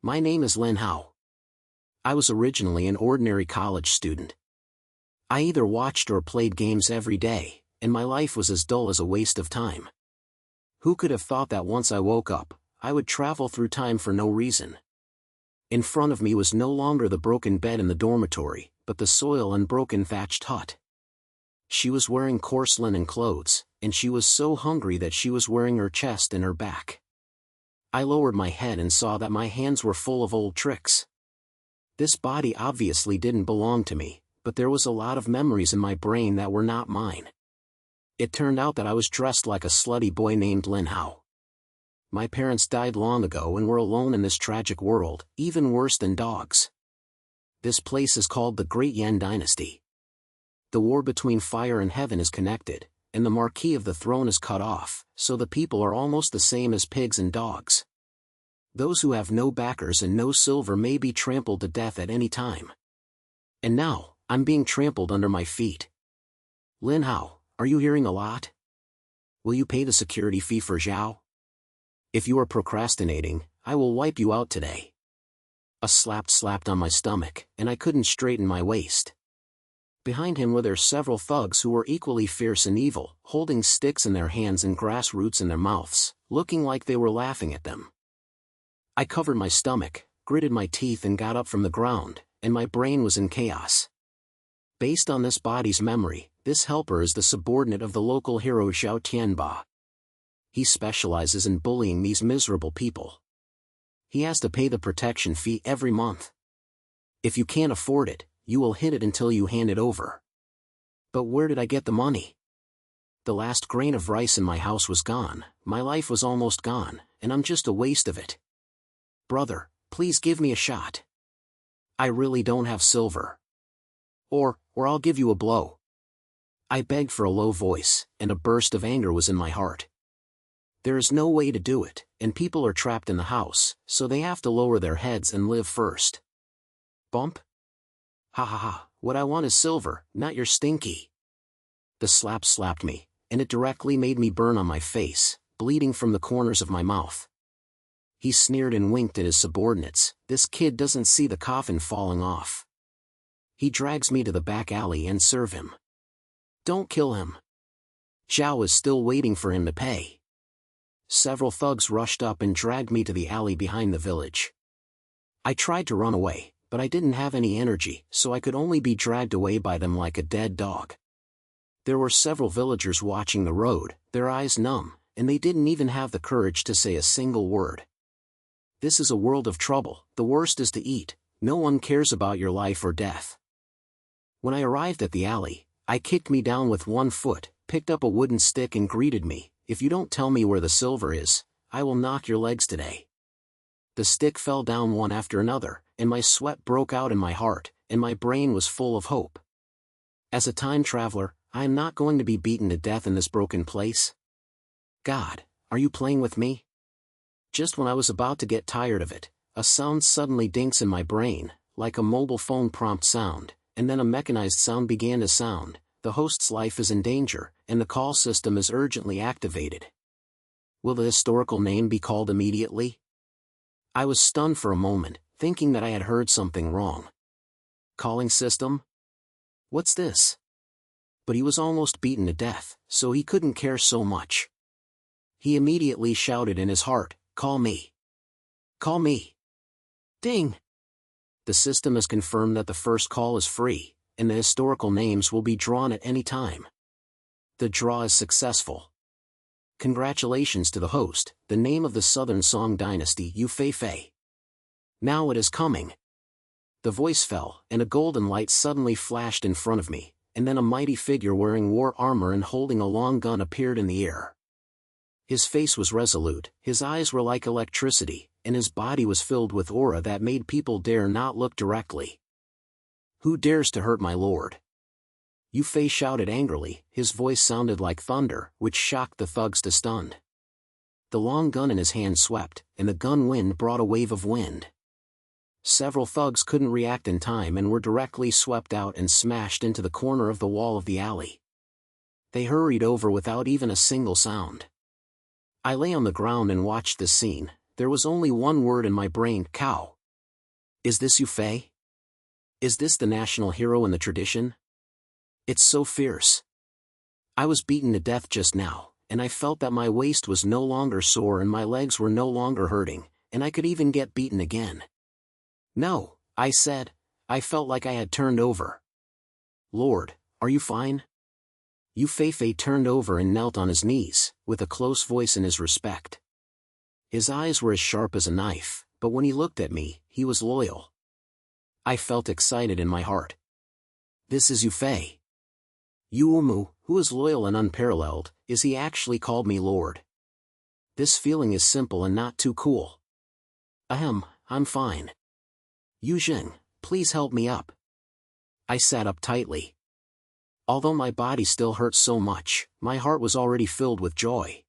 My name is Lin Hao. I was originally an ordinary college student. I either watched or played games every day, and my life was as dull as a waste of time. Who could have thought that once I woke up, I would travel through time for no reason? In front of me was no longer the broken bed in the dormitory, but the soiled and broken thatched hut. She was wearing coarse linen clothes, and she was so hungry that she was wearing her chest and her back. I lowered my head and saw that my hands were full of old tricks. This body obviously didn't belong to me, but there was a lot of memories in my brain that were not mine. It turned out that I was dressed like a slutty boy named Lin Hao. My parents died long ago and were alone in this tragic world, even worse than dogs. This place is called the Great Yan Dynasty. The war between fire and heaven is connected, and the marquee of the throne is cut off, so the people are almost the same as pigs and dogs. Those who have no backers and no silver may be trampled to death at any time. And now, I'm being trampled under my feet. Lin Hao, are you hearing a lot? Will you pay the security fee for Zhao? If you are procrastinating, I will wipe you out today. A slap slapped on my stomach, and I couldn't straighten my waist. Behind him were there several thugs who were equally fierce and evil, holding sticks in their hands and grass roots in their mouths, looking like they were laughing at them. I covered my stomach, gritted my teeth and got up from the ground, and my brain was in chaos. Based on this body's memory, this helper is the subordinate of the local hero Zhao Tianba. He specializes in bullying these miserable people. He has to pay the protection fee every month. If you can't afford it, you will hit it until you hand it over. But where did I get the money? The last grain of rice in my house was gone, my life was almost gone, and I'm just a waste of it. Brother, please give me a shot. I really don't have silver. Or I'll give you a blow. I begged for a low voice, and a burst of anger was in my heart. There is no way to do it, and people are trapped in the house, so they have to lower their heads and live first. Bump? Ha ha ha, what I want is silver, not your stinky. The slap slapped me, and it directly made me burn on my face, bleeding from the corners of my mouth. He sneered and winked at his subordinates. This kid doesn't see the coffin falling off. He drags me to the back alley and serve him. Don't kill him. Zhao is still waiting for him to pay. Several thugs rushed up and dragged me to the alley behind the village. I tried to run away, but I didn't have any energy, so I could only be dragged away by them like a dead dog. There were several villagers watching the road, their eyes numb, and they didn't even have the courage to say a single word. This is a world of trouble, the worst is to eat, no one cares about your life or death. When I arrived at the alley, I kicked me down with one foot, picked up a wooden stick and greeted me, if you don't tell me where the silver is, I will knock your legs today. The stick fell down one after another, and my sweat broke out in my heart, and my brain was full of hope. As a time traveler, I am not going to be beaten to death in this broken place. God, are you playing with me? Just when I was about to get tired of it, a sound suddenly dinks in my brain, like a mobile phone prompt sound, and then a mechanized sound began to sound. The host's life is in danger, and the call system is urgently activated. Will the historical name be called immediately? I was stunned for a moment, thinking that I had heard something wrong. Calling system? What's this? But he was almost beaten to death, so he couldn't care so much. He immediately shouted in his heart, "Call me! Call me!" Ding! The system has confirmed that the first call is free, and the historical names will be drawn at any time. The draw is successful. Congratulations to the host, the name of the Southern Song Dynasty Yue Fei. Now it is coming. The voice fell, and a golden light suddenly flashed in front of me, and then a mighty figure wearing war armor and holding a long gun appeared in the air. His face was resolute, his eyes were like electricity, and his body was filled with aura that made people dare not look directly. Who dares to hurt my lord? Yue Fei shouted angrily, his voice sounded like thunder, which shocked the thugs to stunned. The long gun in his hand swept, and the gun wind brought a wave of wind. Several thugs couldn't react in time and were directly swept out and smashed into the corner of the wall of the alley. They hurried over without even a single sound. I lay on the ground and watched this scene. There was only one word in my brain: cow. Is this Yue Fei? Is this the national hero in the tradition? It's so fierce. I was beaten to death just now, and I felt that my waist was no longer sore and my legs were no longer hurting, and I could even get beaten again. No, I said. I felt like I had turned over. Lord, are you fine? Yue Fei turned over and knelt on his knees, with a close voice in his respect. His eyes were as sharp as a knife, but when he looked at me, he was loyal. I felt excited in my heart. This is Yue Fei. Yuumu, who is loyal and unparalleled, is he actually called me Lord. This feeling is simple and not too cool. Ahem, I'm fine. Yu Jing, please help me up. I sat up tightly. Although my body still hurt so much, my heart was already filled with joy.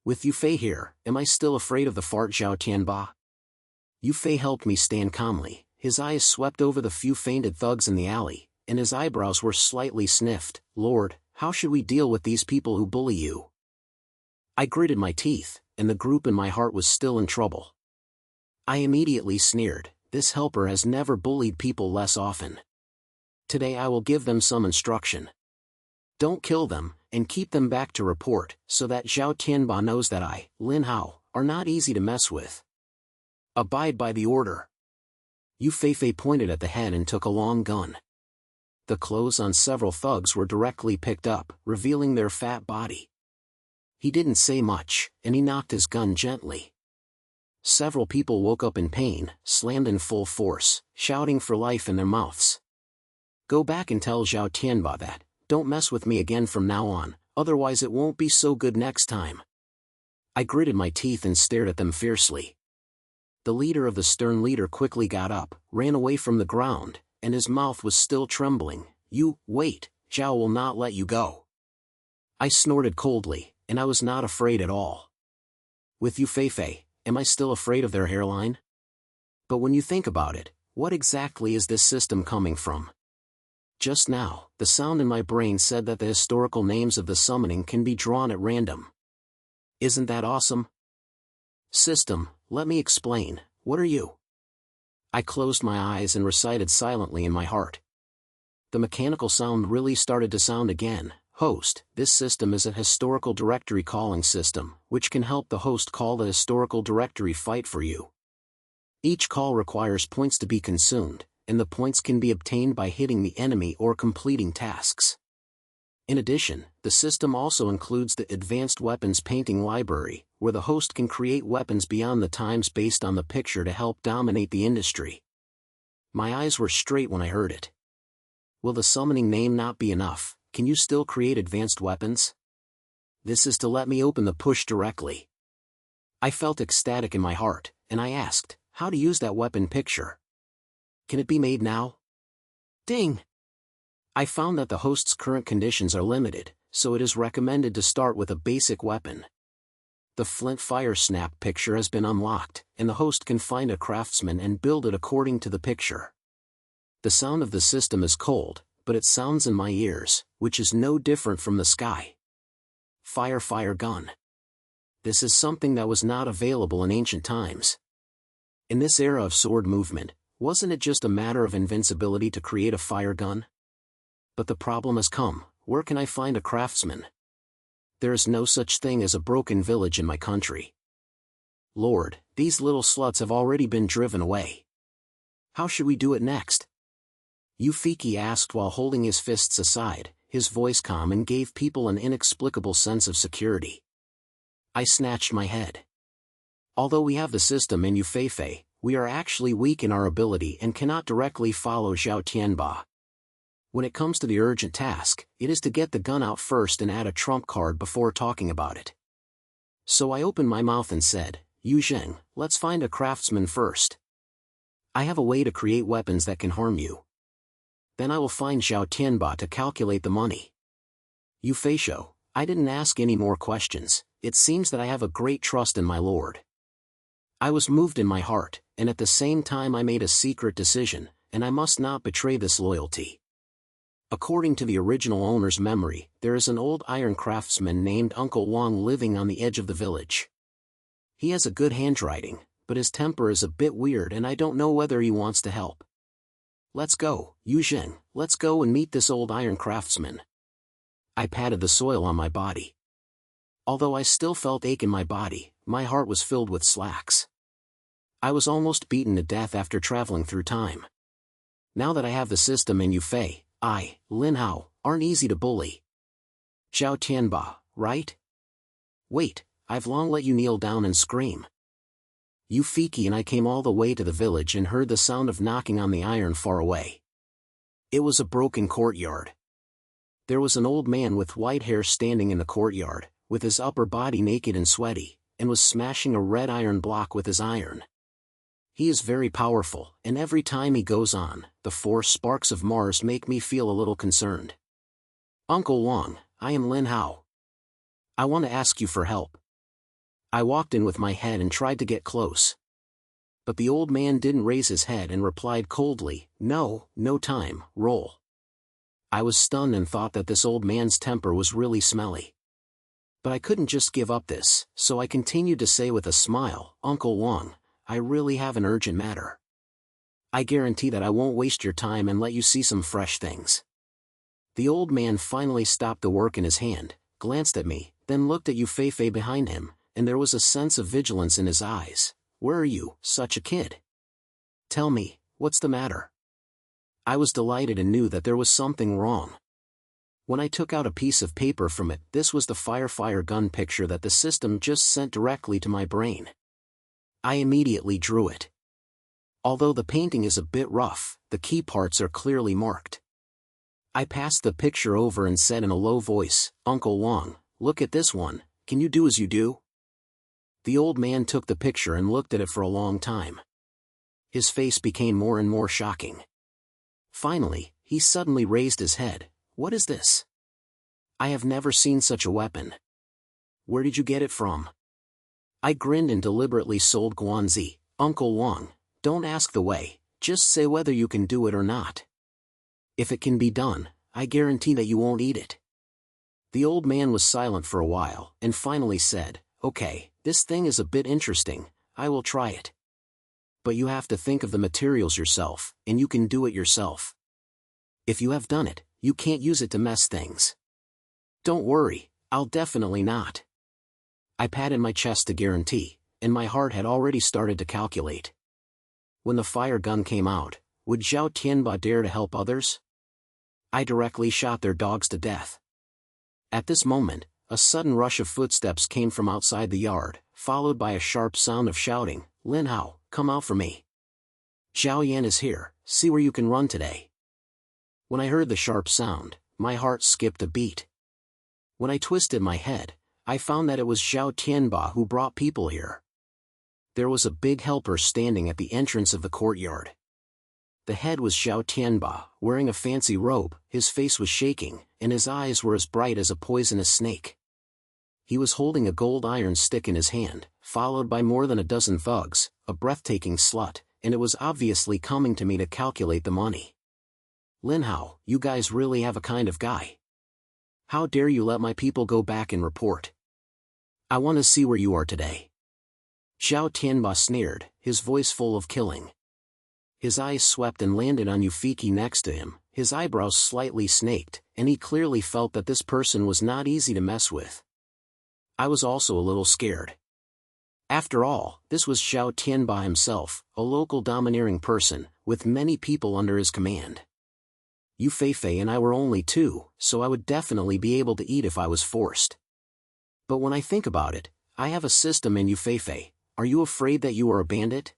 With Yue Fei here, am I still afraid of the fart Zhao Tianba? Yue Fei helped me stand calmly, his eyes swept over the few fainted thugs in the alley, and his eyebrows were slightly sniffed. Lord, how should we deal with these people who bully you? I gritted my teeth, and the group in my heart was still in trouble. I immediately sneered, this helper has never bullied people less often. Today I will give them some instruction. Don't kill them, and keep them back to report, so that Zhao Tianba knows that I, Lin Hao, are not easy to mess with. Abide by the order. Yue Fei pointed at the head and took a long gun. The clothes on several thugs were directly picked up, revealing their fat body. He didn't say much, and he knocked his gun gently. Several people woke up in pain, slammed in full force, shouting for life in their mouths. Go back and tell Zhao Tianba that, don't mess with me again from now on, otherwise it won't be so good next time. I gritted my teeth and stared at them fiercely. The leader of the stern leader quickly got up, ran away from the ground, and his mouth was still trembling. You, wait, Zhao will not let you go. I snorted coldly, and I was not afraid at all. With Yue Fei, am I still afraid of their hairline? But when you think about it, what exactly is this system coming from? Just now, the sound in my brain said that the historical names of the summoning can be drawn at random. Isn't that awesome? System, let me explain, what are you? I closed my eyes and recited silently in my heart. The mechanical sound really started to sound again. Host, this system is a historical directory calling system, which can help the host call the historical directory fight for you. Each call requires points to be consumed, and the points can be obtained by hitting the enemy or completing tasks. In addition, the system also includes the Advanced Weapons Painting Library, where the host can create weapons beyond the times based on the picture to help dominate the industry. My eyes were straight when I heard it. Will the summoning name not be enough? Can you still create advanced weapons? This is to let me open the push directly. I felt ecstatic in my heart, and I asked, how to use that weapon picture? Can it be made now? Ding! I found that the host's current conditions are limited, so it is recommended to start with a basic weapon. The flint fire snap picture has been unlocked, and the host can find a craftsman and build it according to the picture. The sound of the system is cold, but it sounds in my ears, which is no different from the sky. Fire gun. This is something that was not available in ancient times. In this era of sword movement, wasn't it just a matter of invincibility to create a fire gun? But the problem has come, where can I find a craftsman? There is no such thing as a broken village in my country. Lord, these little sluts have already been driven away. How should we do it next? Yue Fei asked while holding his fists aside, his voice calm and gave people an inexplicable sense of security. I snatched my head. Although we have the system in Yue Fei, we are actually weak in our ability and cannot directly follow Zhao Tianba. When it comes to the urgent task, it is to get the gun out first and add a trump card before talking about it. So I opened my mouth and said, Yu Zheng, let's find a craftsman first. I have a way to create weapons that can harm you. Then I will find Zhao Tianba to calculate the money. Yue Fei, I didn't ask any more questions. It seems that I have a great trust in my lord. I was moved in my heart, and at the same time I made a secret decision, and I must not betray this loyalty. According to the original owner's memory, there is an old iron craftsman named Uncle Wang living on the edge of the village. He has a good handwriting, but his temper is a bit weird and I don't know whether he wants to help. Let's go, Yu Zheng, let's go and meet this old iron craftsman. I patted the soil on my body. Although I still felt ache in my body, my heart was filled with slacks. I was almost beaten to death after traveling through time. Now that I have the system and Yue Fei, Lin Hao, aren't easy to bully. Zhao Tianba, right? Wait, I've long let you kneel down and scream. Yue Fei and I came all the way to the village and heard the sound of knocking on the iron far away. It was a broken courtyard. There was an old man with white hair standing in the courtyard, with his upper body naked and sweaty, and was smashing a red iron block with his iron. He is very powerful, and every time he goes on, the 4 sparks of Mars make me feel a little concerned. Uncle Wang, I am Lin Hao. I want to ask you for help. I walked in with my head and tried to get close. But the old man didn't raise his head and replied coldly, no time, roll. I was stunned and thought that this old man's temper was really smelly. But I couldn't just give up this, so I continued to say with a smile, Uncle Wang, I really have an urgent matter. I guarantee that I won't waste your time and let you see some fresh things. The old man finally stopped the work in his hand, glanced at me, then looked at Yue Fei behind him, and there was a sense of vigilance in his eyes. Where are you, such a kid? Tell me, what's the matter? I was delighted and knew that there was something wrong. When I took out a piece of paper from it, this was the fire gun picture that the system just sent directly to my brain. I immediately drew it. Although the painting is a bit rough, the key parts are clearly marked. I passed the picture over and said in a low voice, Uncle Wang, look at this one, can you do as you do? The old man took the picture and looked at it for a long time. His face became more and more shocking. Finally, he suddenly raised his head. What is this? I have never seen such a weapon. Where did you get it from? I grinned and deliberately sold Guanzi. Uncle Wang, don't ask the way, just say whether you can do it or not. If it can be done, I guarantee that you won't eat it. The old man was silent for a while, and finally said, okay, this thing is a bit interesting, I will try it. But you have to think of the materials yourself, and you can do it yourself. If you have done it, you can't use it to mess things. Don't worry, I'll definitely not. I patted my chest to guarantee, and my heart had already started to calculate. When the fire gun came out, would Zhao Tianba dare to help others? I directly shot their dogs to death. At this moment, a sudden rush of footsteps came from outside the yard, followed by a sharp sound of shouting, Lin Hao, come out for me. Zhao Yan is here, see where you can run today. When I heard the sharp sound, my heart skipped a beat. When I twisted my head, I found that it was Zhao Tianba who brought people here. There was a big helper standing at the entrance of the courtyard. The head was Zhao Tianba, wearing a fancy robe, his face was shaking, and his eyes were as bright as a poisonous snake. He was holding a gold iron stick in his hand, followed by more than a dozen thugs, a breathtaking slut, and it was obviously coming to me to calculate the money. Lin Hao, you guys really have a kind of guy. How dare you let my people go back and report? I want to see where you are today. Zhao Tianba sneered, his voice full of killing. His eyes swept and landed on Yue Fei next to him, his eyebrows slightly snaked, and he clearly felt that this person was not easy to mess with. I was also a little scared. After all, this was Zhao Tianba himself, a local domineering person, with many people under his command. Yue Fei and I were only 2, so I would definitely be able to eat if I was forced. But when I think about it, I have a system in Yue Fei. Are you afraid that you are a bandit?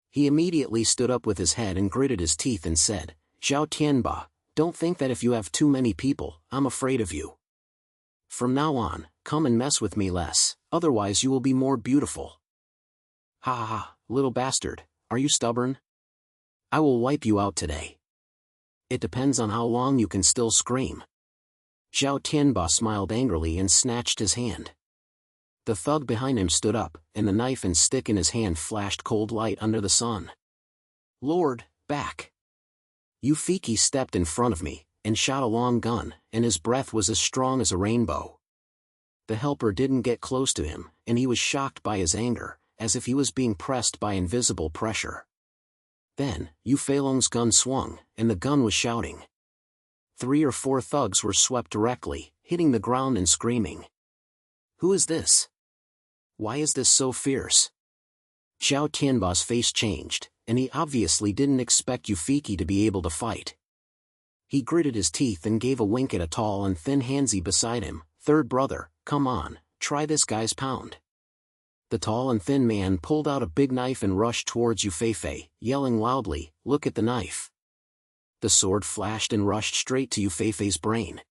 He immediately stood up with his head and gritted his teeth and said, Zhao Tianba, don't think that if you have too many people, I'm afraid of you. From now on, come and mess with me less, otherwise you will be more beautiful. Ha ha ha, little bastard, are you stubborn? I will wipe you out today. It depends on how long you can still scream. Zhao Tianba smiled angrily and snatched his hand. The thug behind him stood up, and the knife and stick in his hand flashed cold light under the sun. Lord, back! Yue Fei stepped in front of me, and shot a long gun, and his breath was as strong as a rainbow. The helper didn't get close to him, and he was shocked by his anger, as if he was being pressed by invisible pressure. Then, Yue Feilong's gun swung, and the gun was shouting. 3 or 4 thugs were swept directly, hitting the ground and screaming. Who is this? Why is this so fierce? Zhao Tianba's face changed, and he obviously didn't expect Yue Fei to be able to fight. He gritted his teeth and gave a wink at a tall and thin Hanzi beside him. Third brother, come on, try this guy's pound. The tall and thin man pulled out a big knife and rushed towards Yue Fei, yelling loudly, look at the knife. The sword flashed and rushed straight to Yue Fei's brain.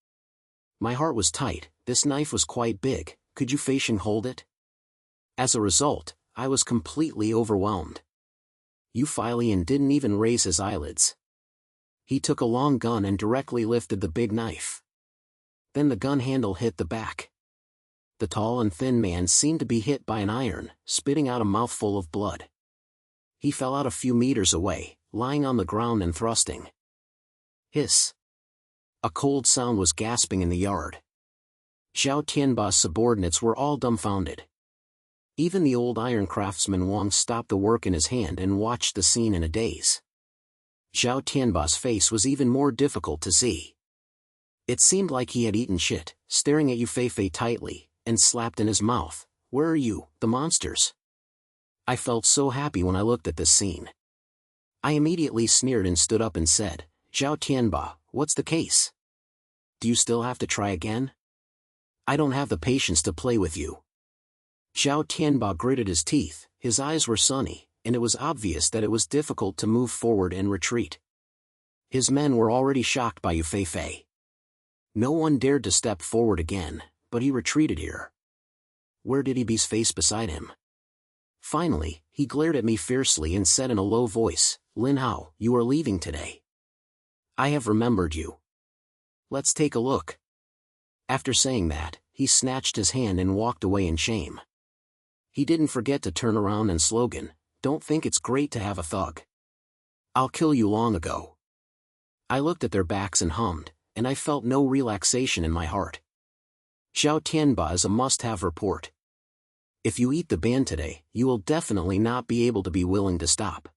My heart was tight, this knife was quite big, could Yue Fei hold it? As a result, I was completely overwhelmed. Yue Fei didn't even raise his eyelids. He took a long gun and directly lifted the big knife. Then the gun handle hit the back. The tall and thin man seemed to be hit by an iron, spitting out a mouthful of blood. He fell out a few meters away, lying on the ground and thrusting. Hiss. A cold sound was gasping in the yard. Zhao Tianba's subordinates were all dumbfounded. Even the old iron craftsman Wang stopped the work in his hand and watched the scene in a daze. Zhao Tianba's face was even more difficult to see. It seemed like he had eaten shit, staring at Yue Fei tightly, and slapped in his mouth, where are you, the monsters? I felt so happy when I looked at this scene. I immediately sneered and stood up and said, Zhao Tianba, what's the case? Do you still have to try again? I don't have the patience to play with you. Zhao Tianba gritted his teeth, his eyes were sunny, and it was obvious that it was difficult to move forward and retreat. His men were already shocked by Yue Fei. No one dared to step forward again, but he retreated here. Where did he be's face beside him? Finally, he glared at me fiercely and said in a low voice, Lin Hao, you are leaving today. I have remembered you. Let's take a look. After saying that, he snatched his hand and walked away in shame. He didn't forget to turn around and slogan, don't think it's great to have a thug. I'll kill you long ago. I looked at their backs and hummed, and I felt no relaxation in my heart. Zhao Tianba is a must-have report. If you eat the ban today, you will definitely not be able to be willing to stop.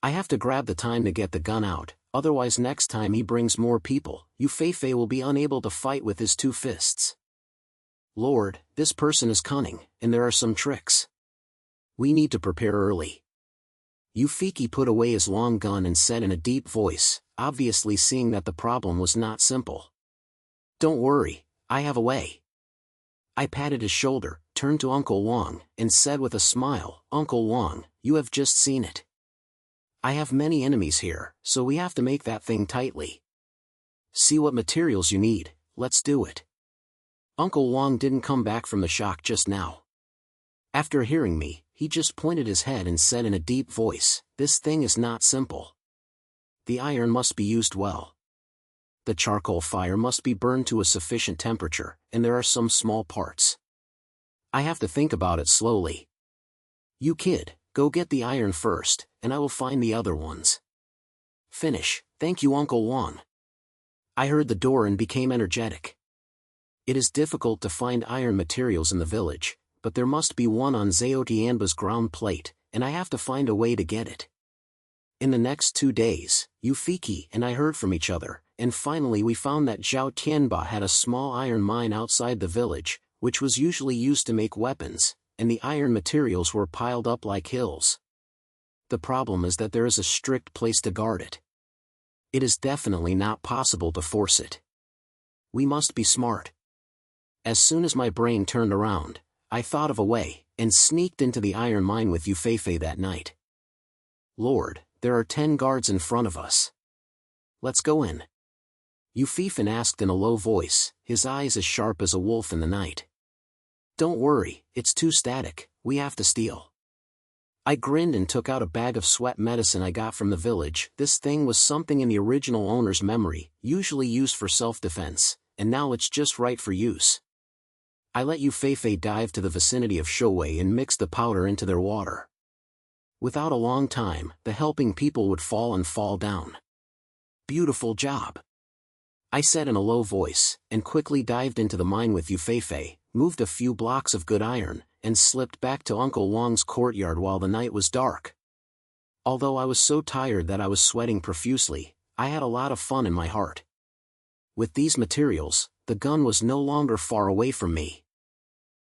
I have to grab the time to get the gun out, otherwise next time he brings more people, Yue Fei will be unable to fight with his 2 fists. Lord, this person is cunning, and there are some tricks. We need to prepare early. Yue Fei put away his long gun and said in a deep voice, obviously seeing that the problem was not simple. Don't worry, I have a way. I patted his shoulder, turned to Uncle Wang, and said with a smile, Uncle Wang, you have just seen it. I have many enemies here, so we have to make that thing tightly. See what materials you need, let's do it. Uncle Wang didn't come back from the shock just now. After hearing me, he just pointed his head and said in a deep voice, this thing is not simple. The iron must be used well. The charcoal fire must be burned to a sufficient temperature, and there are some small parts. I have to think about it slowly. You kid, go get the iron first, and I will find the other ones. Finish, thank you Uncle Wang. I heard the door and became energetic. It is difficult to find iron materials in the village, but there must be one on Zhao Tianba's ground plate, and I have to find a way to get it. In the next 2 days, Yue Fei and I heard from each other, and finally we found that Zhao Tianba had a small iron mine outside the village, which was usually used to make weapons, and the iron materials were piled up like hills. The problem is that there is a strict place to guard it. It is definitely not possible to force it. We must be smart. As soon as my brain turned around, I thought of a way, and sneaked into the iron mine with Yue Fei that night. Lord, there are 10 guards in front of us. Let's go in. Yue Fei asked in a low voice, his eyes as sharp as a wolf in the night. Don't worry, it's too static, we have to steal. I grinned and took out a bag of sweat medicine I got from the village. This thing was something in the original owner's memory, usually used for self-defense, and now it's just right for use. I let Yue Fei dive to the vicinity of Shouwei and mix the powder into their water. Without a long time, the helping people would fall down. Beautiful job. I said in a low voice, and quickly dived into the mine with Yue Fei, moved a few blocks of good iron, and slipped back to Uncle Wang's courtyard while the night was dark. Although I was so tired that I was sweating profusely, I had a lot of fun in my heart. With these materials, the gun was no longer far away from me.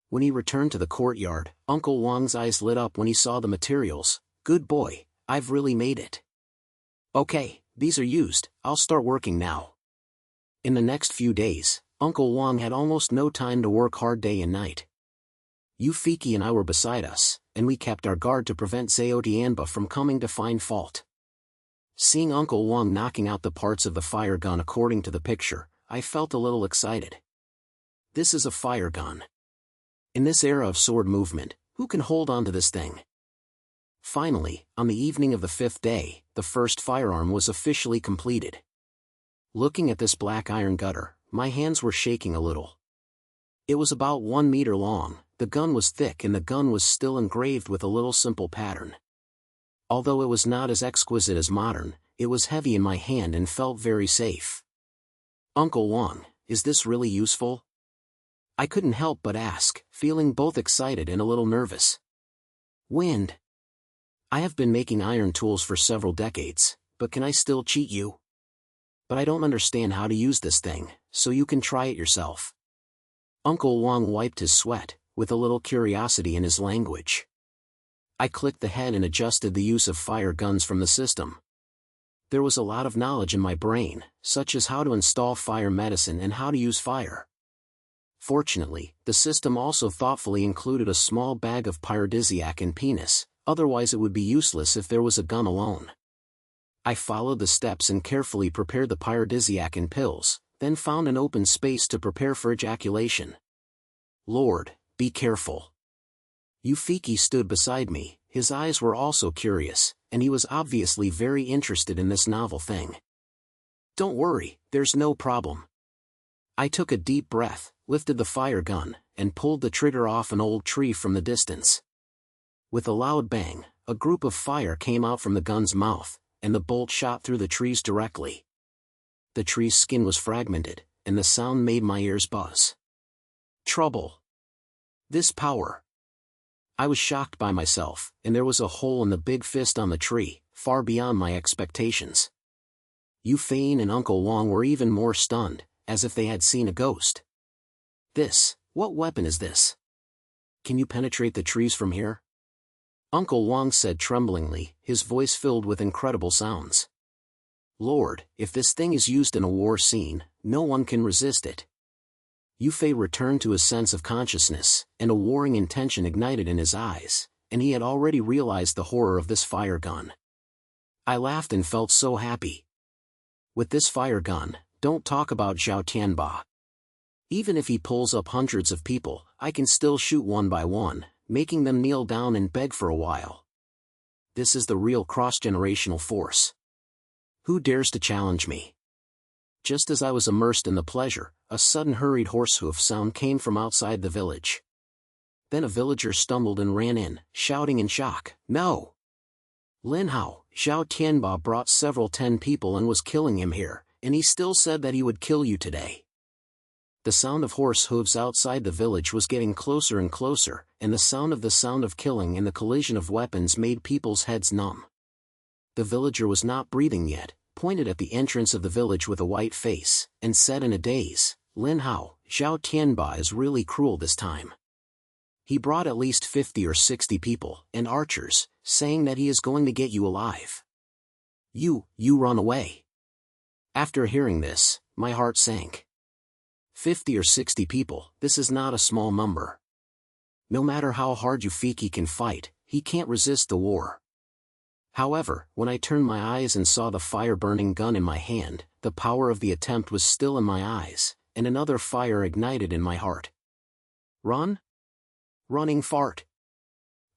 When he returned to the courtyard, Uncle Wang's eyes lit up when he saw the materials. "Good boy, I've really made it. Okay, these are used, I'll start working now." In the next few days, Uncle Wang had almost no time to work hard day and night. Yue Fei and I were beside us, and we kept our guard to prevent Zhao Tianba from coming to find fault. Seeing Uncle Wang knocking out the parts of the fire gun according to the picture, I felt a little excited. This is a fire gun. In this era of sword movement, who can hold on to this thing? Finally, on the evening of the 5th day, the first firearm was officially completed. Looking at this black iron gutter, my hands were shaking a little. It was about 1 meter long, the gun was thick and the gun was still engraved with a little simple pattern. Although it was not as exquisite as modern, it was heavy in my hand and felt very safe. "Uncle Wang, is this really useful?" I couldn't help but ask, feeling both excited and a little nervous. "Wind. I have been making iron tools for several decades, but can I still cheat you? But I don't understand how to use this thing, so you can try it yourself." Uncle Wang wiped his sweat, with a little curiosity in his language. I clicked the head and adjusted the use of fire guns from the system. There was a lot of knowledge in my brain, such as how to install fire medicine and how to use fire. Fortunately, the system also thoughtfully included a small bag of paradisiac and penis, otherwise it would be useless if there was a gun alone. I followed the steps and carefully prepared the paradisiac and pills, then found an open space to prepare for ejaculation. "Lord, be careful." Yue Fei stood beside me, his eyes were also curious, and he was obviously very interested in this novel thing. "Don't worry, there's no problem." I took a deep breath, lifted the fire gun, and pulled the trigger off an old tree from the distance. With a loud bang, a group of fire came out from the gun's mouth, and the bolt shot through the trees directly. The tree's skin was fragmented, and the sound made my ears buzz. Trouble. This power. I was shocked by myself, and there was a hole in the big fist on the tree, far beyond my expectations. Yue Fei and Uncle Wang were even more stunned, as if they had seen a ghost. What weapon is this? Can you penetrate the trees from here?" Uncle Wang said tremblingly, his voice filled with incredible sounds. "Lord, if this thing is used in a war scene, no one can resist it." Yue Fei returned to his sense of consciousness, and a warring intention ignited in his eyes, and he had already realized the horror of this fire gun. I laughed and felt so happy. With this fire gun, don't talk about Zhao Tianba. Even if he pulls up hundreds of people, I can still shoot one by one, making them kneel down and beg for a while. This is the real cross-generational force. Who dares to challenge me? Just as I was immersed in the pleasure, a sudden hurried horsehoof sound came from outside the village. Then a villager stumbled and ran in, shouting in shock, "No! Lin Hao, Zhao Tianba brought several 10 people and was killing him here, and he still said that he would kill you today." The sound of horse hooves outside the village was getting closer and closer, and the sound of killing and the collision of weapons made people's heads numb. The villager was not breathing yet, pointed at the entrance of the village with a white face, and said in a daze, "Lin Hao, Zhao Tianba is really cruel this time. He brought at least 50 or 60 people, and archers, saying that he is going to get you alive. You run away." After hearing this, my heart sank. 50 or 60 people, this is not a small number. No matter how hard Yue Fei can fight, he can't resist the war. However, when I turned my eyes and saw the fire-burning gun in my hand, the power of the attempt was still in my eyes, and another fire ignited in my heart. Run? Running fart.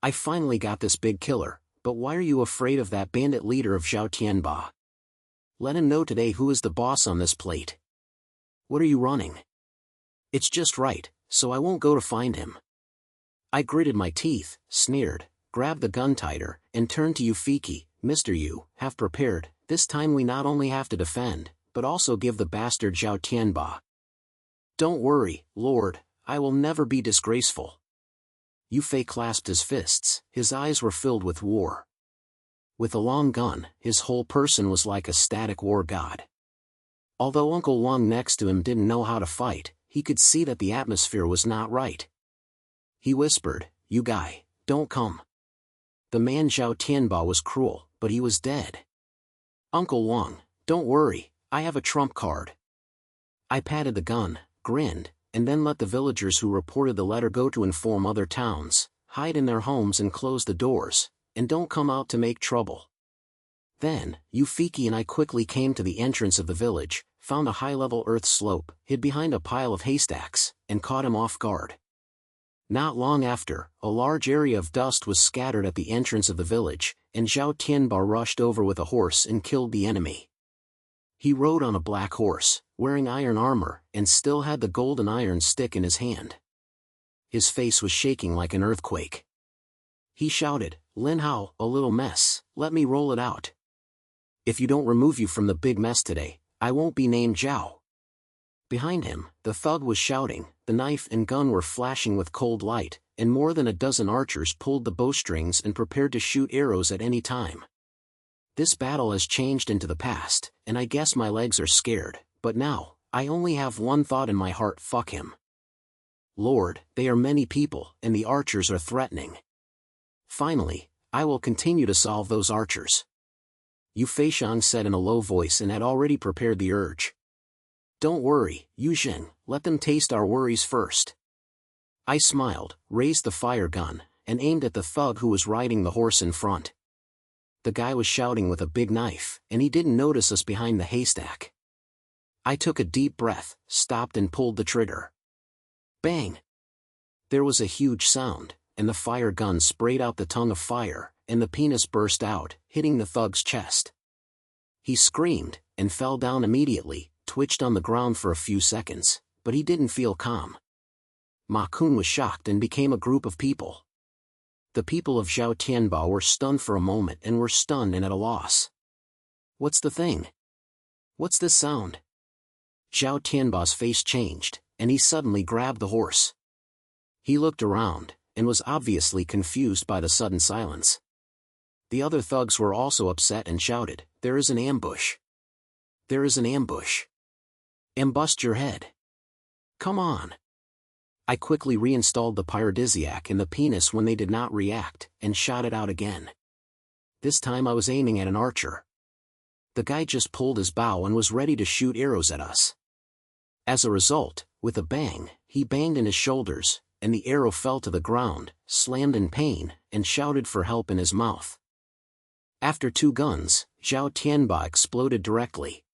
I finally got this big killer, but why are you afraid of that bandit leader of Zhao Tianba? Let him know today who is the boss on this plate. What are you running? It's just right, so I won't go to find him. I gritted my teeth, sneered, grabbed the gun tighter, and turned to Yue Fei. "Mr. Yu, have prepared, this time we not only have to defend, but also give the bastard Zhao Tianba." "Don't worry, Lord, I will never be disgraceful." Yue Fei clasped his fists, his eyes were filled with war. With a long gun, his whole person was like a static war god. Although Uncle Wang next to him didn't know how to fight, he could see that the atmosphere was not right. He whispered, "You guy, don't come." The man Zhao Tianba was cruel, but he was dead. "Uncle Wang, don't worry, I have a trump card." I patted the gun, grinned, and then let the villagers who reported the letter go to inform other towns, hide in their homes and close the doors, and don't come out to make trouble. Then, Yufiki and I quickly came to the entrance of the village, found a high-level earth slope, hid behind a pile of haystacks, and caught him off guard. Not long after, a large area of dust was scattered at the entrance of the village, and Zhao Tianba rushed over with a horse and killed the enemy. He rode on a black horse, wearing iron armor, and still had the golden iron stick in his hand. His face was shaking like an earthquake. He shouted, "Lin Hao, a little mess, let me roll it out. If you don't remove you from the big mess today, I won't be named Zhao." Behind him, the thug was shouting, the knife and gun were flashing with cold light, and more than a dozen archers pulled the bowstrings and prepared to shoot arrows at any time. This battle has changed into the past, and I guess my legs are scared, but now, I only have one thought in my heart: fuck him. Lord, they are many people, and the archers are threatening. Finally, I will continue to solve those archers. Yue Fei said in a low voice and had already prepared the urge. "Don't worry, Yuzhen, let them taste our worries first." I smiled, raised the fire gun, and aimed at the thug who was riding the horse in front. The guy was shouting with a big knife, and he didn't notice us behind the haystack. I took a deep breath, stopped and pulled the trigger. Bang! There was a huge sound, and the fire gun sprayed out the tongue of fire, and the penis burst out, hitting the thug's chest. He screamed, and fell down immediately, twitched on the ground for a few seconds, but he didn't feel calm. Ma Kun was shocked and became a group of people. The people of Zhao Tianba were stunned for a moment and were stunned and at a loss. "What's the thing? What's this sound?" Zhao Tianba's face changed, and he suddenly grabbed the horse. He looked around, and was obviously confused by the sudden silence. The other thugs were also upset and shouted, "There is an ambush! There is an ambush! Ambust your head! Come on!" I quickly reinstalled the pyrodisiac in the penis when they did not react, and shot it out again. This time I was aiming at an archer. The guy just pulled his bow and was ready to shoot arrows at us. As a result, with a bang, he banged in his shoulders, and the arrow fell to the ground, slammed in pain, and shouted for help in his mouth. After 2 guns, Zhao Tianba exploded directly.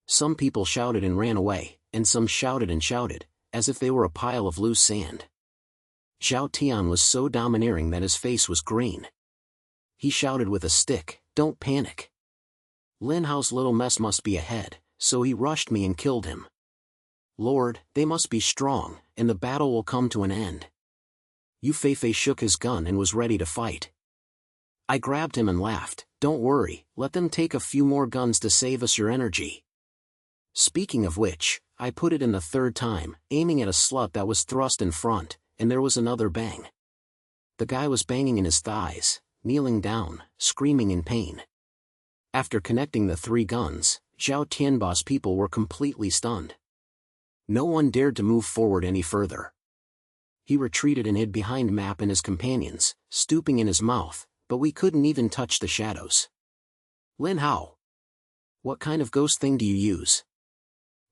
Some people shouted and ran away, and some shouted and shouted, as if they were a pile of loose sand. Zhao Tian was so domineering that his face was green. He shouted with a stick, "Don't panic. Lin Hao's little mess must be ahead," so he rushed me and killed him. "Lord, they must be strong, and the battle will come to an end." Yue Fei shook his gun and was ready to fight. I grabbed him and laughed, "Don't worry, let them take a few more guns to save us your energy." Speaking of which, I put it in the 3rd time, aiming at a slut that was thrust in front, and there was another bang. The guy was banging in his thighs, kneeling down, screaming in pain. After connecting the 3 guns, Zhao Tianba's people were completely stunned. No one dared to move forward any further. He retreated and hid behind Map and his companions, stooping in his mouth, but we couldn't even touch the shadows. "Lin Hao, what kind of ghost thing do you use?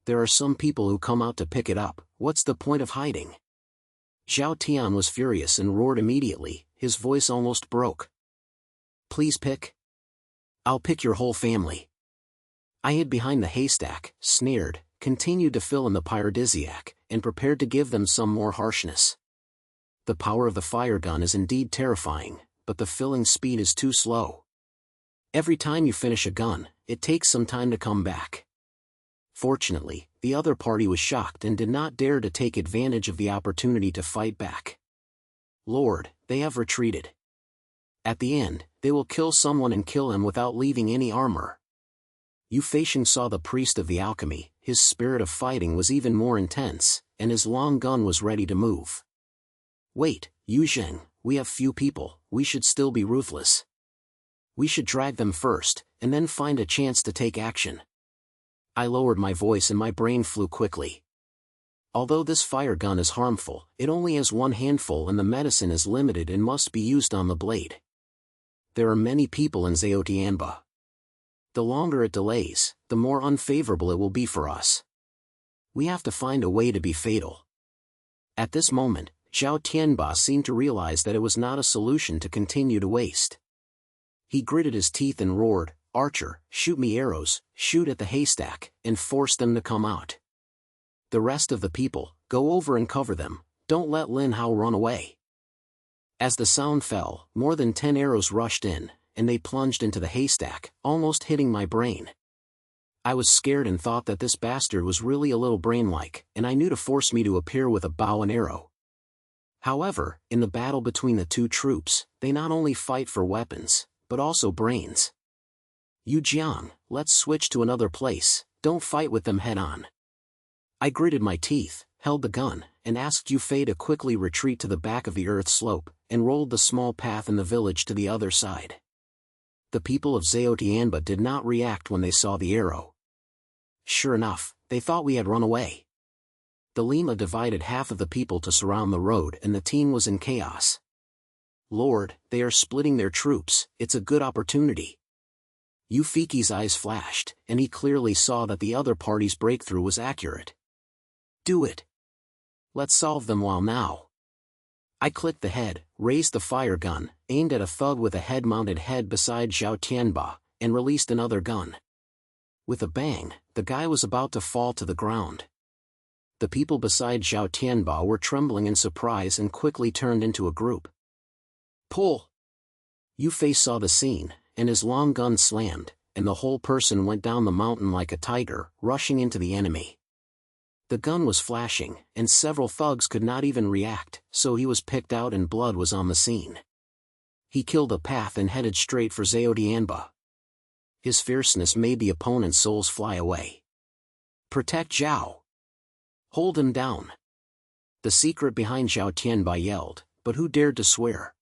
There are some people who come out to pick it up, what's the point of hiding?" Zhao Tian was furious and roared immediately, his voice almost broke. "Please pick. I'll pick your whole family." I hid behind the haystack, sneered, continued to fill in the pyrodisiac, and prepared to give them some more harshness. The power of the fire gun is indeed terrifying, but the filling speed is too slow. Every time you finish a gun, it takes some time to come back. Fortunately, the other party was shocked and did not dare to take advantage of the opportunity to fight back. "Lord, they have retreated. At the end, they will kill someone and kill him without leaving any armor." Yue Fei saw the priest of the alchemy, his spirit of fighting was even more intense, and his long gun was ready to move. "Wait, Yu Zheng, we have few people, we should still be ruthless. We should drag them first, and then find a chance to take action. I lowered my voice and my brain flew quickly. Although this fire gun is harmful, it only has one handful and the medicine is limited and must be used on the blade. There are many people in Zhao Tianba. The longer it delays, the more unfavorable it will be for us. We have to find a way to be fatal. At this moment, Zhao Tianba seemed to realize that it was not a solution to continue to waste. He gritted his teeth and roared, "Archer, shoot me arrows, shoot at the haystack, and force them to come out. The rest of the people, go over and cover them, don't let Lin Hao run away." As the sound fell, more than 10 arrows rushed in, and they plunged into the haystack, almost hitting my brain. I was scared and thought that this bastard was really a little brain-like, and I knew to force me to appear with a bow and arrow. However, in the battle between the two troops, they not only fight for weapons, but also brains. "Yu Jiang, let's switch to another place, don't fight with them head-on." I gritted my teeth, held the gun, and asked Yue Fei to quickly retreat to the back of the earth slope, and rolled the small path in the village to the other side. The people of Zhao Tianba did not react when they saw the arrow. Sure enough, they thought we had run away. The Lima divided half of the people to surround the road and the team was in chaos. "Lord, they are splitting their troops, it's a good opportunity." Yu Fei's eyes flashed, and he clearly saw that the other party's breakthrough was accurate. "Do it. Let's solve them while now." I clicked the head, raised the fire gun, aimed at a thug with a head-mounted head beside Zhao Tianba, and released another gun. With a bang, the guy was about to fall to the ground. The people beside Zhao Tianba were trembling in surprise and quickly turned into a group. "Pull!" Yue Fei saw the scene, and his long gun slammed, and the whole person went down the mountain like a tiger, rushing into the enemy. The gun was flashing, and several thugs could not even react, so he was picked out and blood was on the scene. He killed a path and headed straight for Zhao Tianba. His fierceness made the opponent's souls fly away. "Protect Zhao! Hold him down!" The secret behind Zhao Tianba yelled, but who dared to swear?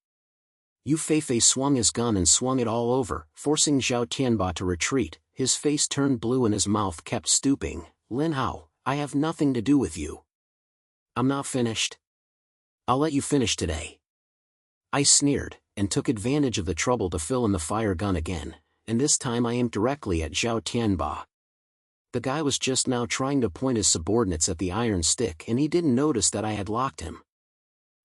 Yue Fei swung his gun and swung it all over, forcing Zhao Tianba to retreat. His face turned blue and his mouth kept stooping. "Lin Hao, I have nothing to do with you. I'm not finished. I'll let you finish today." I sneered, and took advantage of the trouble to fill in the fire gun again, and this time I aimed directly at Zhao Tianba. The guy was just now trying to point his subordinates at the iron stick and he didn't notice that I had locked him.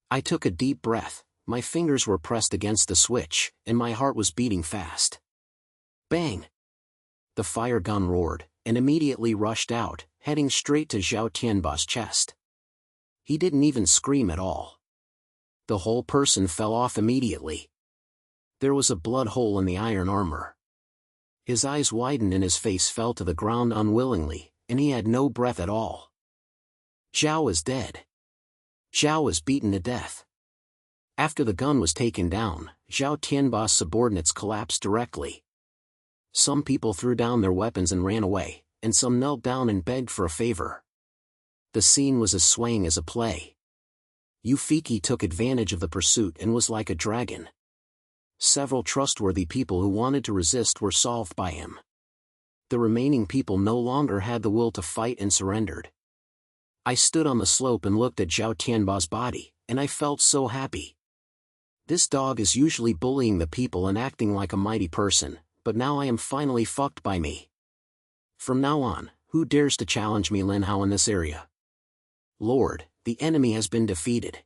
I took a deep breath, my fingers were pressed against the switch, and my heart was beating fast. Bang! The fire gun roared, and immediately rushed out, heading straight to Zhao Tianba's chest. He didn't even scream at all. The whole person fell off immediately. There was a blood hole in the iron armor. His eyes widened and his face fell to the ground unwillingly, and he had no breath at all. Zhao is dead. Zhao is beaten to death. After the gun was taken down, Zhao Tianba's subordinates collapsed directly. Some people threw down their weapons and ran away, and some knelt down and begged for a favor. The scene was as swaying as a play. Yue Fei took advantage of the pursuit and was like a dragon. Several trustworthy people who wanted to resist were solved by him. The remaining people no longer had the will to fight and surrendered. I stood on the slope and looked at Zhao Tianba's body, and I felt so happy. This dog is usually bullying the people and acting like a mighty person, but now I am finally fucked by me. From now on, who dares to challenge me, Lin Hao, in this area? Lord, the enemy has been defeated.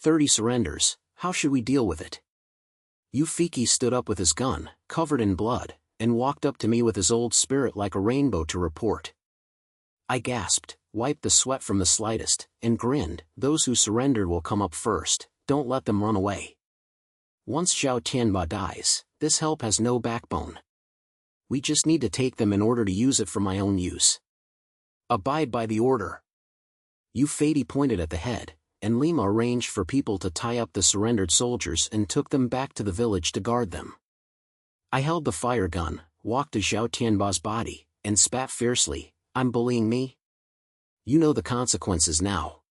30 surrenders, how should we deal with it? Yue Fei stood up with his gun, covered in blood, and walked up to me with his old spirit like a rainbow to report. I gasped, wiped the sweat from the slightest, and grinned. "Those who surrendered will come up first, don't let them run away. Once Zhao Tianba dies, this help has no backbone. We just need to take them in order to use it for my own use. Abide by the order." Yue Fei pointed at the head, and Lima arranged for people to tie up the surrendered soldiers and took them back to the village to guard them. I held the fire gun, walked to Zhao Tianba's body, and spat fiercely, "I'm bullying me? You know the consequences now."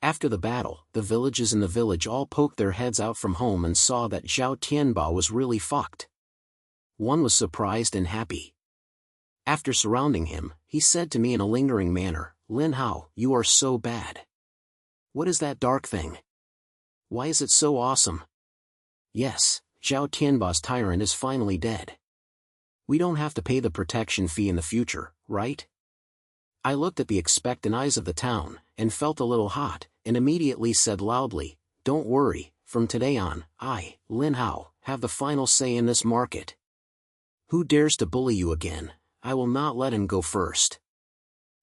After the battle, the villages in the village all poked their heads out from home and saw that Zhao Tianba was really fucked. One was surprised and happy. After surrounding him, he said to me in a lingering manner, "Lin Hao, you are so bad. What is that dark thing? Why is it so awesome?" Yes, Zhao Tianba's tyrant is finally dead. We don't have to pay the protection fee in the future, right? I looked at the expectant eyes of the town, and felt a little hot, and immediately said loudly, "Don't worry, from today on, I, Lin Hao, have the final say in this market. Who dares to bully you again, I will not let him go first."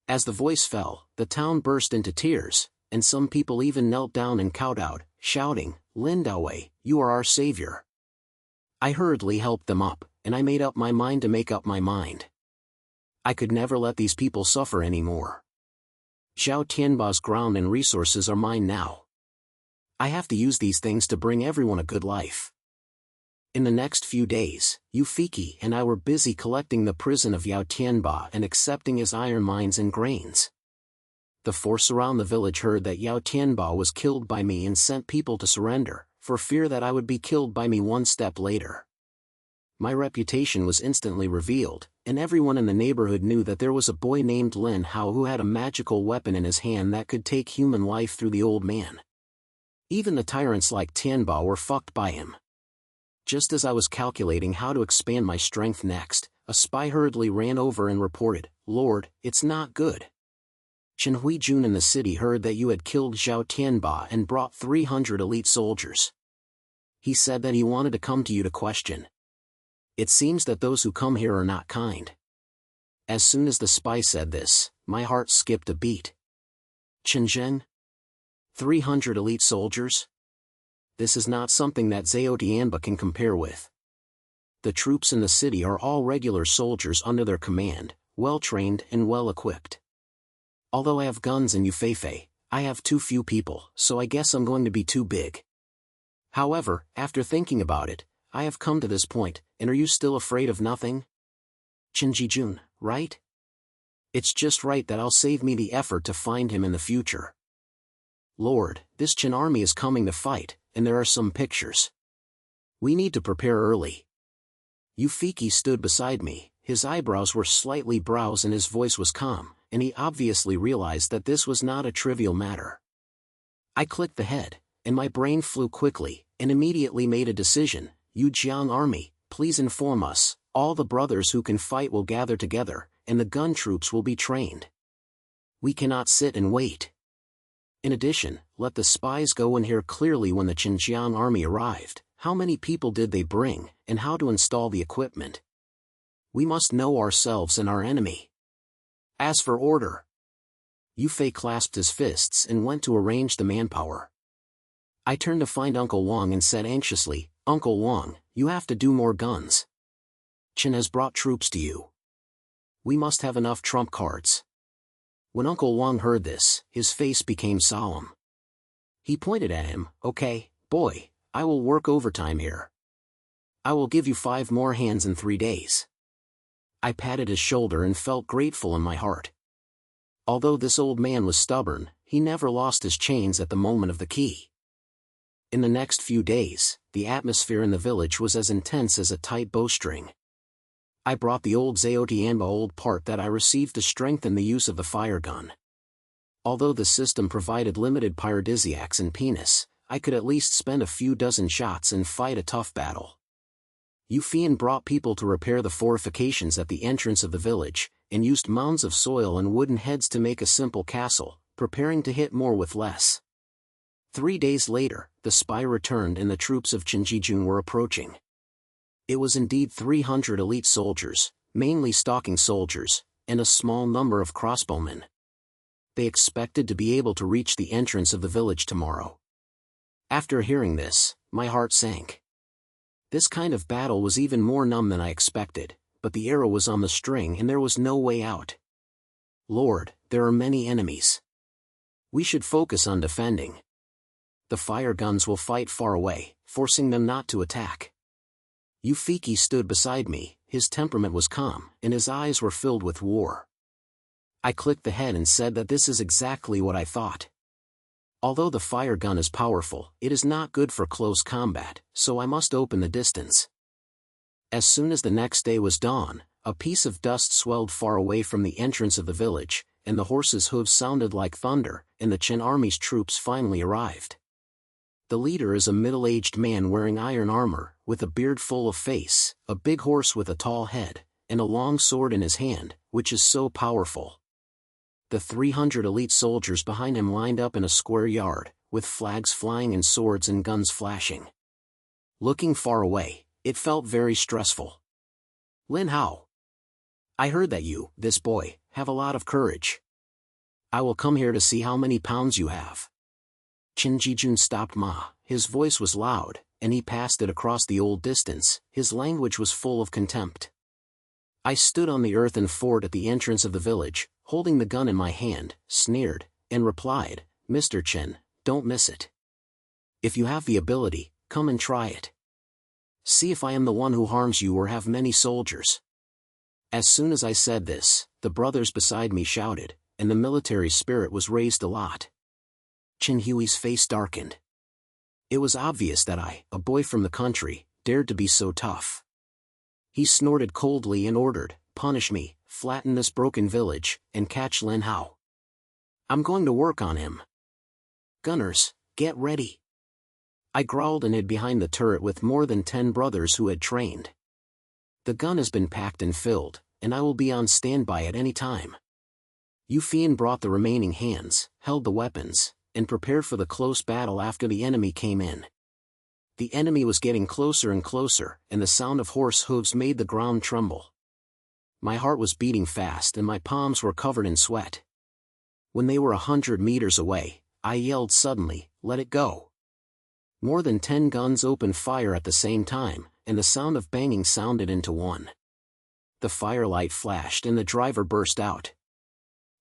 As the voice fell, the town burst into tears, and some people even knelt down and kowtowed, shouting, "Lin Hao, you are our savior." I hurriedly helped them up, and I made up my mind to make up my mind. I could never let these people suffer anymore. Zhao Tianba's ground and resources are mine now. I have to use these things to bring everyone a good life. In the next few days, Yue Fei and I were busy collecting the prison of Zhao Tianba and accepting his iron mines and grains. The force around the village heard that Zhao Tianba was killed by me and sent people to surrender, for fear that I would be killed by me one step later. My reputation was instantly revealed, and everyone in the neighborhood knew that there was a boy named Lin Hao who had a magical weapon in his hand that could take human life through the old man. Even the tyrants like Tianba were fucked by him. Just as I was calculating how to expand my strength next, a spy hurriedly ran over and reported, "Lord, it's not good. Chen Huijun in the city heard that you had killed Zhao Tianba and brought 300 elite soldiers. He said that he wanted to come to you to question. It seems that those who come here are not kind." As soon as the spy said this, my heart skipped a beat. Chen Zhen? 300 elite soldiers? This is not something that Zhao Tianba can compare with. The troops in the city are all regular soldiers under their command, well-trained and well-equipped. Although I have guns and Yue Fei, I have too few people, so I guess I'm going to be too big. However, after thinking about it, I have come to this point, and are you still afraid of nothing? Chen Jijun, right? It's just right that I'll save me the effort to find him in the future. Lord, this Chen army is coming to fight, and there are some pictures. We need to prepare early. Yue Fei stood beside me, his eyebrows were slightly brows and his voice was calm, and he obviously realized that this was not a trivial matter. I clicked the head, and my brain flew quickly, and immediately made a decision. Yujiang army, please inform us, all the brothers who can fight will gather together, and the gun troops will be trained. We cannot sit and wait. In addition, let the spies go and hear clearly when the Xinjiang army arrived, how many people did they bring, and how to install the equipment. We must know ourselves and our enemy. As for order. Yue Fei clasped his fists and went to arrange the manpower. I turned to find Uncle Wang and said anxiously, "Uncle Wang, you have to do more guns. Chen has brought troops to you. We must have enough trump cards." When Uncle Wang heard this, his face became solemn. He pointed at him, "Okay, boy, I will work overtime here. I will give you 5 more hands in 3 days." I patted his shoulder and felt grateful in my heart. Although this old man was stubborn, he never lost his chains at the moment of the key. In the next few days, the atmosphere in the village was as intense as a tight bowstring. I brought the old Zhao Tianba old part that I received to strengthen the use of the fire gun. Although the system provided limited pyrodisiacs and penis, I could at least spend a few dozen shots and fight a tough battle. Yue Fei brought people to repair the fortifications at the entrance of the village, and used mounds of soil and wooden heads to make a simple castle, preparing to hit more with less. 3 days later, the spy returned and the troops of Qinjijun were approaching. It was indeed 300 elite soldiers, mainly stalking soldiers, and a small number of crossbowmen. They expected to be able to reach the entrance of the village tomorrow. After hearing this, my heart sank. This kind of battle was even more numb than I expected, but the arrow was on the string and there was no way out. Lord, there are many enemies. We should focus on defending. The fire guns will fight far away, forcing them not to attack. Yue Fei stood beside me, his temperament was calm, and his eyes were filled with war. I clicked the head and said that this is exactly what I thought. Although the fire gun is powerful, it is not good for close combat, so I must open the distance. As soon as the next day was dawn, a piece of dust swelled far away from the entrance of the village, and the horses' hooves sounded like thunder, and the Qin army's troops finally arrived. The leader is a middle-aged man wearing iron armor, with a beard full of face, a big horse with a tall head, and a long sword in his hand, which is so powerful. The 300 elite soldiers behind him lined up in a square yard, with flags flying and swords and guns flashing. Looking far away, it felt very stressful. Lin Hao. I heard that you, this boy, have a lot of courage. I will come here to see how many pounds you have. Qin Jijun stopped Ma. His voice was loud, and he passed it across the old distance. His language was full of contempt. I stood on the earthen fort at the entrance of the village, holding the gun in my hand, sneered, and replied, Mr. Qin, don't miss it. If you have the ability, come and try it. See if I am the one who harms you or have many soldiers. As soon as I said this, the brothers beside me shouted, and the military spirit was raised a lot. Qin Hui's face darkened. It was obvious that I, a boy from the country, dared to be so tough. He snorted coldly and ordered, punish me, flatten this broken village, and catch Lin Hao. I'm going to work on him. Gunners, get ready. I growled and hid behind the turret with more than 10 brothers who had trained. The gun has been packed and filled, and I will be on standby at any time. Yue Fei brought the remaining hands, held the weapons, and prepared for the close battle after the enemy came in. The enemy was getting closer and closer, and the sound of horse hooves made the ground tremble. My heart was beating fast and my palms were covered in sweat. When they were 100 meters away, I yelled suddenly, let it go. More than 10 guns opened fire at the same time, and the sound of banging sounded into one. The firelight flashed and the driver burst out.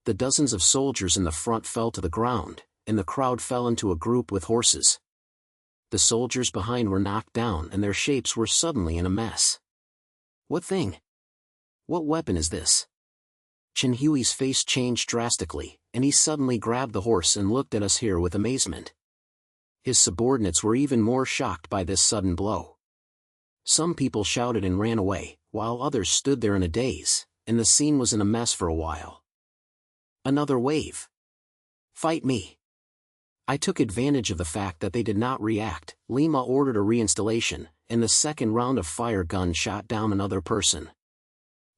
The dozens of soldiers in the front fell to the ground, and the crowd fell into a group with horses. The soldiers behind were knocked down and their shapes were suddenly in a mess. What thing? What weapon is this? Qin Hui's face changed drastically, and he suddenly grabbed the horse and looked at us here with amazement. His subordinates were even more shocked by this sudden blow. Some people shouted and ran away, while others stood there in a daze, and the scene was in a mess for a while. Another wave. Fight me. I took advantage of the fact that they did not react. Lima ordered a reinstallation, and the second round of fire gun shot down another person.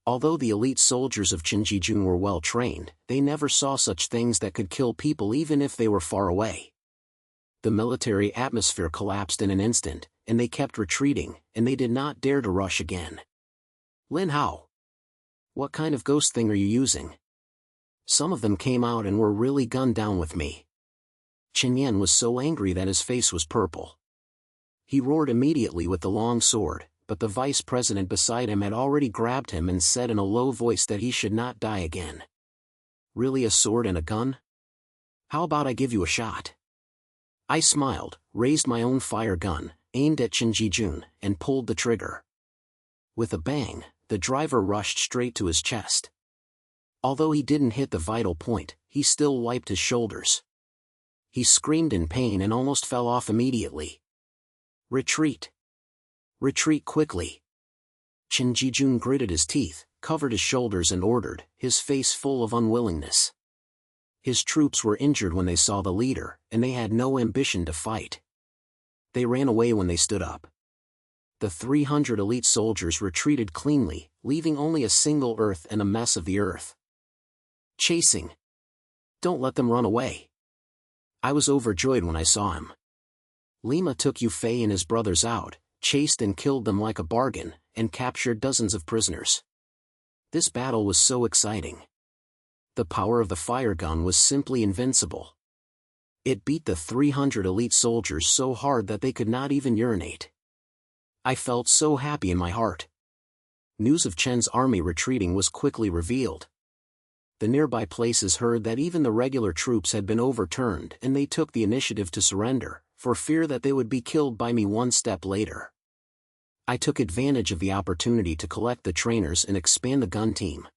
Although the elite soldiers of Qin Jijun were well trained, they never saw such things that could kill people even if they were far away. The military atmosphere collapsed in an instant, and they kept retreating, and they did not dare to rush again. Lin Hao. What kind of ghost thing are you using? Some of them came out and were really gunned down with me. Qin Yan was so angry that his face was purple. He roared immediately with the long sword, but the vice president beside him had already grabbed him and said in a low voice that he should not die again. Really, a sword and a gun? How about I give you a shot? I smiled, raised my own fire gun, aimed at Qin Jijun, and pulled the trigger. With a bang, the driver rushed straight to his chest. Although he didn't hit the vital point, he still wiped his shoulders. He screamed in pain and almost fell off immediately. Retreat. Retreat quickly. Qin Jijun gritted his teeth, covered his shoulders and ordered, his face full of unwillingness. His troops were injured when they saw the leader, and they had no ambition to fight. They ran away when they stood up. The 300 elite soldiers retreated cleanly, leaving only a single earth and a mess of the earth. Chasing. Don't let them run away. I was overjoyed when I saw him. Lima took Yue Fei and his brothers out, chased and killed them like a bargain, and captured dozens of prisoners. This battle was so exciting. The power of the fire gun was simply invincible. It beat the 300 elite soldiers so hard that they could not even urinate. I felt so happy in my heart. News of Chen's army retreating was quickly revealed. The nearby places heard that even the regular troops had been overturned and they took the initiative to surrender, for fear that they would be killed by me one step later. I took advantage of the opportunity to collect the trainers and expand the gun team.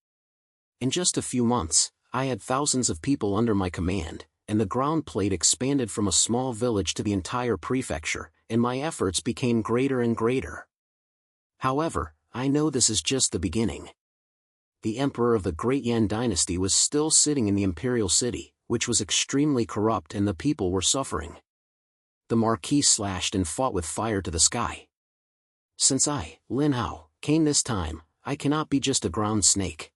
In just a few months, I had thousands of people under my command, and the ground plate expanded from a small village to the entire prefecture, and my efforts became greater and greater. However, I know this is just the beginning. The emperor of the Great Yan dynasty was still sitting in the imperial city, which was extremely corrupt and the people were suffering. The marquis slashed and fought with fire to the sky. Since I, Lin Hao, came this time, I cannot be just a ground snake.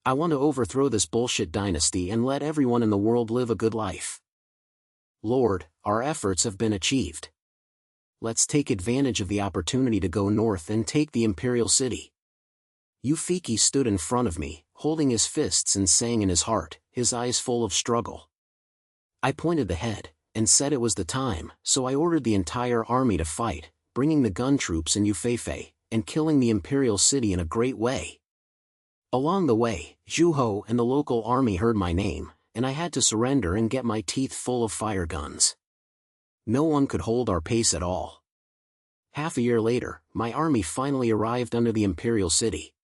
I want to overthrow this bullshit dynasty and let everyone in the world live a good life. Lord, our efforts have been achieved. Let's take advantage of the opportunity to go north and take the imperial city. Yue Fei stood in front of me, holding his fists and saying in his heart, his eyes full of struggle. I pointed the head, and said it was the time, so I ordered the entire army to fight, bringing the gun troops in Yue Fei, and killing the imperial city in a great way. Along the way, Zhao Tianba and the local army heard my name, and I had to surrender and get my teeth full of fire guns. No one could hold our pace at all. Half a year later, my army finally arrived under the imperial city.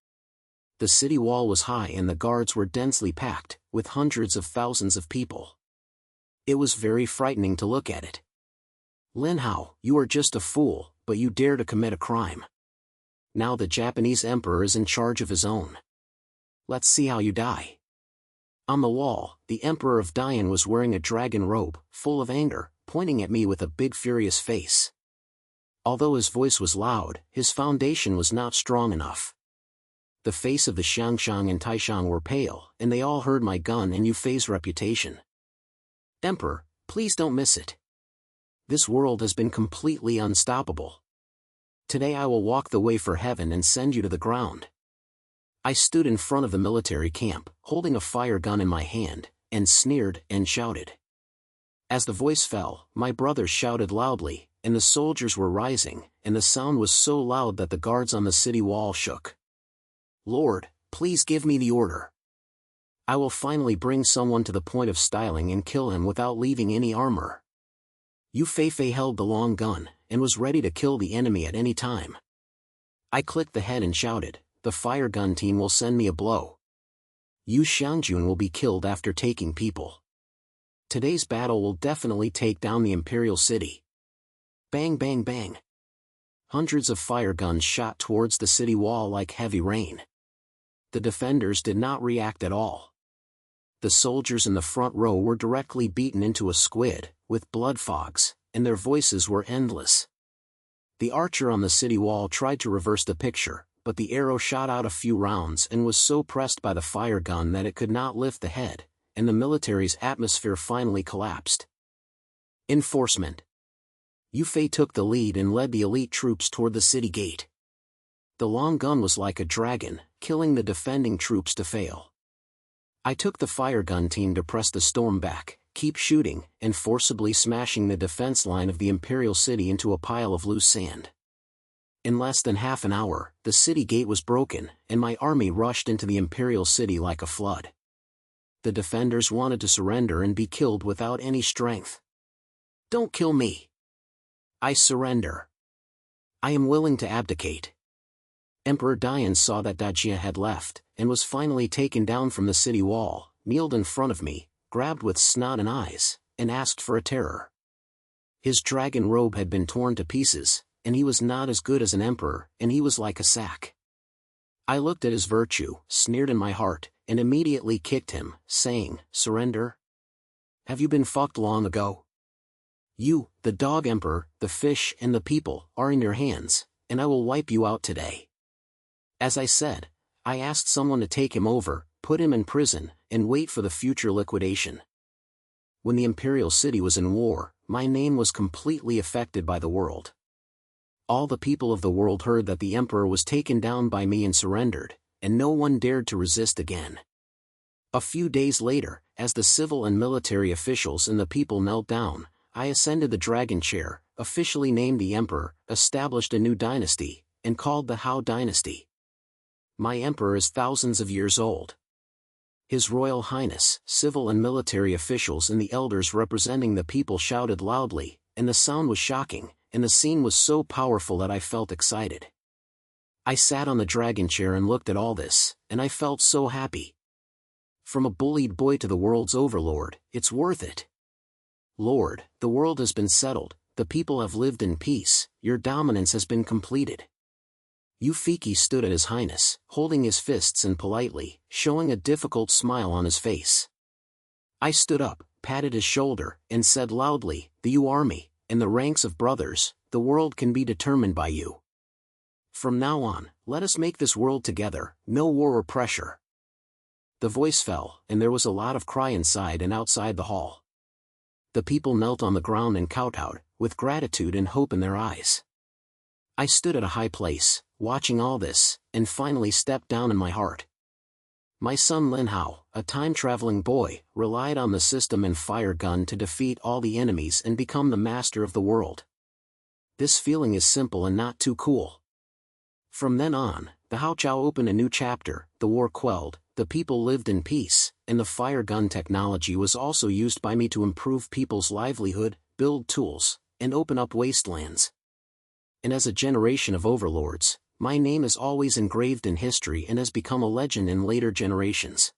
The city wall was high and the guards were densely packed, with hundreds of thousands of people. It was very frightening to look at it. Lin Hao, you are just a fool, but you dare to commit a crime. Now the Japanese emperor is in charge of his own. Let's see how you die. On the wall, the emperor of Dian was wearing a dragon robe, full of anger, pointing at me with a big furious face. Although his voice was loud, his foundation was not strong enough. The face of the Xiangshang and Taishang were pale, and they all heard my gun and Yue Fei's reputation. Emperor, please don't miss it. This world has been completely unstoppable. Today I will walk the way for heaven and send you to the ground. I stood in front of the military camp, holding a fire gun in my hand, and sneered and shouted. As the voice fell, my brothers shouted loudly, and the soldiers were rising, and the sound was so loud that the guards on the city wall shook. Lord, please give me the order. I will finally bring someone to the point of styling and kill him without leaving any armor. Yue Fei held the long gun, and was ready to kill the enemy at any time. I clicked the head and shouted, the fire gun team will send me a blow. Yu Xiangjun will be killed after taking people. Today's battle will definitely take down the imperial city. Bang bang bang. Hundreds of fire guns shot towards the city wall like heavy rain. The defenders did not react at all. The soldiers in the front row were directly beaten into a squid, with blood fogs, and their voices were endless. The archer on the city wall tried to reverse the picture, but the arrow shot out a few rounds and was so pressed by the fire gun that it could not lift the head, and the military's atmosphere finally collapsed. Enforcement. Yue Fei took the lead and led the elite troops toward the city gate. The long gun was like a dragon, killing the defending troops to fail. I took the fire gun team to press the storm back, keep shooting, and forcibly smashing the defense line of the imperial city into a pile of loose sand. In less than half an hour, the city gate was broken, and my army rushed into the imperial city like a flood. The defenders wanted to surrender and be killed without any strength. Don't kill me. I surrender. I am willing to abdicate. Emperor Dian saw that Dajia had left, and was finally taken down from the city wall, kneeled in front of me, grabbed with snot and eyes, and asked for a terror. His dragon robe had been torn to pieces, and he was not as good as an emperor, and he was like a sack. I looked at his virtue, sneered in my heart, and immediately kicked him, saying, surrender? Have you been fucked long ago? You, the dog emperor, the fish and the people, are in your hands, and I will wipe you out today. As I said, I asked someone to take him over, put him in prison, and wait for the future liquidation. When the imperial city was in war, my name was completely affected by the world. All the people of the world heard that the emperor was taken down by me and surrendered, and no one dared to resist again. A few days later, as the civil and military officials and the people knelt down, I ascended the dragon chair, officially named the emperor, established a new dynasty, and called the Hao dynasty. My emperor is thousands of years old. His Royal Highness, civil and military officials and the elders representing the people shouted loudly, and the sound was shocking, and the scene was so powerful that I felt excited. I sat on the dragon chair and looked at all this, and I felt so happy. From a bullied boy to the world's overlord, it's worth it. Lord, the world has been settled, the people have lived in peace, your dominance has been completed. Yue Fei stood at His Highness, holding his fists and politely, showing a difficult smile on his face. I stood up, patted his shoulder, and said loudly, "The Yue army, and the ranks of brothers, the world can be determined by you. From now on, let us make this world together, no war or pressure." The voice fell, and there was a lot of cry inside and outside the hall. The people knelt on the ground and kowtowed, with gratitude and hope in their eyes. I stood at a high place, watching all this, and finally stepped down in my heart. My son Lin Hao, a time-traveling boy, relied on the system and fire gun to defeat all the enemies and become the master of the world. This feeling is simple and not too cool. From then on, the Hao Chao opened a new chapter, the war quelled, the people lived in peace, and the fire gun technology was also used by me to improve people's livelihood, build tools, and open up wastelands. And as a generation of overlords, my name is always engraved in history and has become a legend in later generations.